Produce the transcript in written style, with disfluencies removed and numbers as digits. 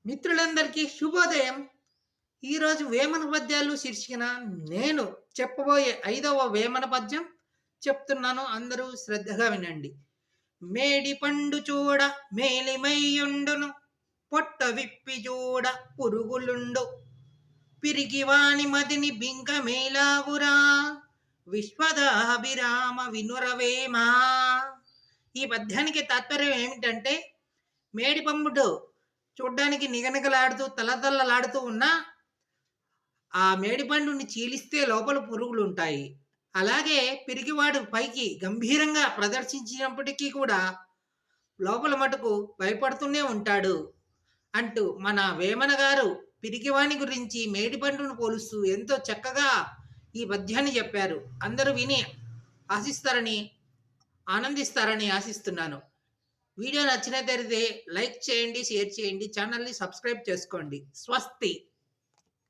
మిత్రులందరికీ శుభోదయం. ఈరోజు వేమన పద్యాలు శీర్షికన నేను చెప్పబోయే 5వ వేమన పద్యం చెప్తున్నాను. అందరూ శ్రద్ధగా వినండి. మేడి పండు చూడ మేలిమయ్యుండును, పొట్ట విప్పి చూడ పురుగులుండు, పిరిగివాని మదిని బింక మేలాగురా, విశ్వదాభిరామ వినురవేమా. ఈ పద్యానికి తాత్పర్యం ఏమిటంటే, మేడిపండు చూడ్డానికి నిగనిగలాడుతూ తలతల్లలాడుతూ ఉన్న ఆ మేడిపండుని చీలిస్తే లోపల పురుగులుంటాయి. అలాగే పిరిగివాడు పైకి గంభీరంగా ప్రదర్శించినప్పటికీ కూడా లోపల మటుకు భయపడుతూనే ఉంటాడు అంటూ మన వేమన గారు పిరిగివాని గురించి మేడిపండును పోలుస్తూ ఎంతో చక్కగా ఈ పద్యాన్ని చెప్పారు. అందరూ విని ఆశిస్తారని ఆనందిస్తారని ఆశిస్తున్నాను. వీడియో నచ్చినట్లయితే లైక్ చేయండి, షేర్ చేయండి, ఛానల్ని సబ్స్క్రైబ్ చేసుకోండి. స్వస్తి.